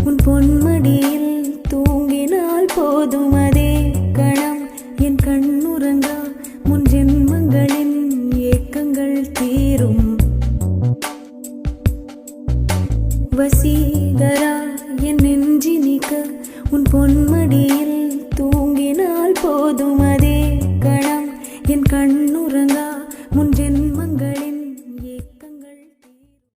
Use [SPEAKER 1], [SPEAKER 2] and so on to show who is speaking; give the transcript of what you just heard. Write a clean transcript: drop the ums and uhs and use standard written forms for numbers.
[SPEAKER 1] உன் பொன்மடியில் தூங்கினால் போதும் அதே கணம் என் கண்ணுறங்கா முன் ஜென்மங்களின் ஏக்கங்கள் தீரும். வசீகரா என் நெஞ்சினிக்க உன் பொன்மடியில் தூங்கினால் போதும் அதே கணம் என் கண்ணு